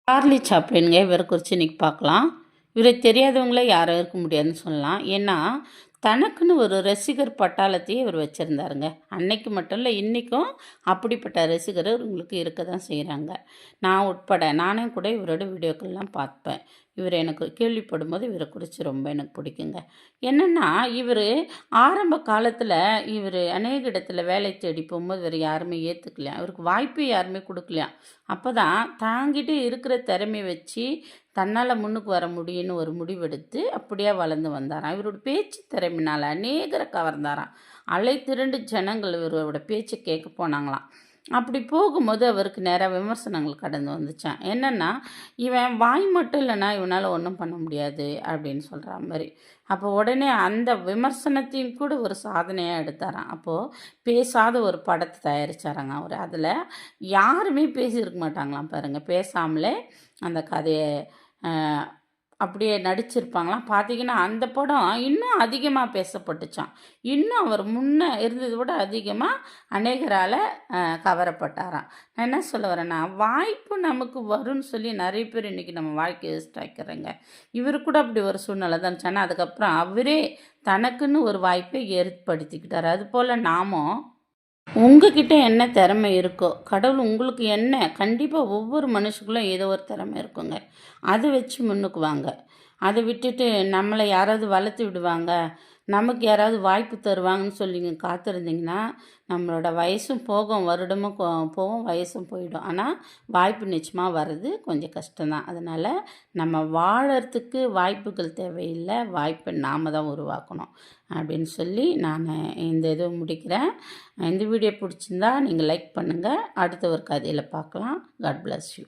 Charlie சாப்ளின்ங்க இவரை குறித்து இன்றைக்கி பார்க்கலாம். இவரை தெரியாதவங்களே யாரும் இருக்க முடியாதுன்னு சொல்லலாம். ஏன்னா தனக்குன்னு ஒரு ரசிகர் பட்டாளத்தையே இவர் வச்சுருந்தாருங்க. அன்னைக்கு மட்டும் இல்லை, இன்றைக்கும் அப்படிப்பட்ட ரசிகர் உங்களுக்கு இருக்க தான் செய்கிறாங்க. நான் உட்பட நானே கூட இவரோட வீடியோக்கள்லாம் பார்ப்பேன். இவர் எனக்கு கேள்விப்படும் போது இவரை குறித்து ரொம்ப எனக்கு பிடிக்குங்க. என்னென்னா இவர் ஆரம்ப காலத்தில் இவர் அநேக இடத்துல வேலை தேடி போகும்போது இவர் யாருமே ஏற்றுக்கலையாம், இவருக்கு வாய்ப்பே யாருமே கொடுக்கலையாம். அப்போ தான் தாங்கிட்டு இருக்கிற திறமையை வச்சு தன்னால் முன்னுக்கு வர முடியும்னு ஒரு முடிவெடுத்து அப்படியே வளர்ந்து வந்தாராம். இவரோட பேச்சு திறமையினால் அநேகரை கவர்ந்தாராம். அலை திரண்டு ஜனங்கள் இவரோட பேச்சை கேட்க போனாங்களாம். அப்படி போகும்போது அவருக்கு நேராக விமர்சனங்கள் கடந்து வந்துச்சான். என்னென்னா இவன் வாய் மட்டும் இல்லைன்னா இவனால் ஒன்றும் பண்ண முடியாது அப்படின்னு சொல்கிற மாதிரி. அப்போ உடனே அந்த விமர்சனத்தையும் கூட ஒரு சாதனையாக எடுத்தாராம். அப்போது பேசாத ஒரு படத்தை தயாரித்தாராங்க அவர். அதில் யாருமே பேசியிருக்க மாட்டாங்களாம் பாருங்கள். பேசாமலே அந்த கதையை அப்படியே நடிச்சிருப்பாங்களாம். பார்த்தீங்கன்னா அந்த படம் இன்னும் அதிகமாக பேசப்பட்டுச்சான். இன்னும் அவர் முன்னே இருந்ததை விட அதிகமாக அநேகரால் கவரப்பட்டாராம். நான் என்ன சொல்ல வரேன்னா, வாய்ப்பு நமக்கு வரும்னு சொல்லி நிறைய பேர் இன்றைக்கி நம்ம வாழ்க்கையை வேஸ்ட் ஆக்கிறேங்க. இவர் கூட அப்படி ஒரு சூழ்நிலை தான் இருந்துச்சு. ஆனால் அதுக்கப்புறம் அவரே தனக்குன்னு ஒரு வாய்ப்பை ஏற்படுத்திக்கிட்டார். அதுபோல் நாமும் உங்ககிட்ட என்ன திறமை இருக்கோ, கடவுள் உங்களுக்கு என்ன கண்டிப்பாக ஒவ்வொரு மனுஷங்களும் ஏதோ ஒரு திறமை இருக்குங்க. அதை வச்சு முன்னுக்கு வாங்க. அதை விட்டுட்டு நம்மளை யாராவது வளர்த்து விடுவாங்க, நமக்கு யாராவது வாய்ப்பு தருவாங்கன்னு சொல்லி காத்திருந்தீங்கன்னா நம்மளோட வயசும் போகும், வருடமும் போகும், வயசும் போயிடும். ஆனால் வாய்ப்பு நிச்சயமாக வர்றது கொஞ்சம் கஷ்டம்தான். அதனால் நம்ம வாழறதுக்கு வாய்ப்புகள் தேவையில்லை, வாய்ப்பை நாம் தான் உருவாக்கணும் அப்படின்னு சொல்லி நான் இந்த இதை முடிக்கிறேன். இந்த வீடியோ பிடிச்சிருந்தா நீங்கள் லைக் பண்ணுங்கள். அடுத்த ஒரு கதையில் பார்க்கலாம். God bless you.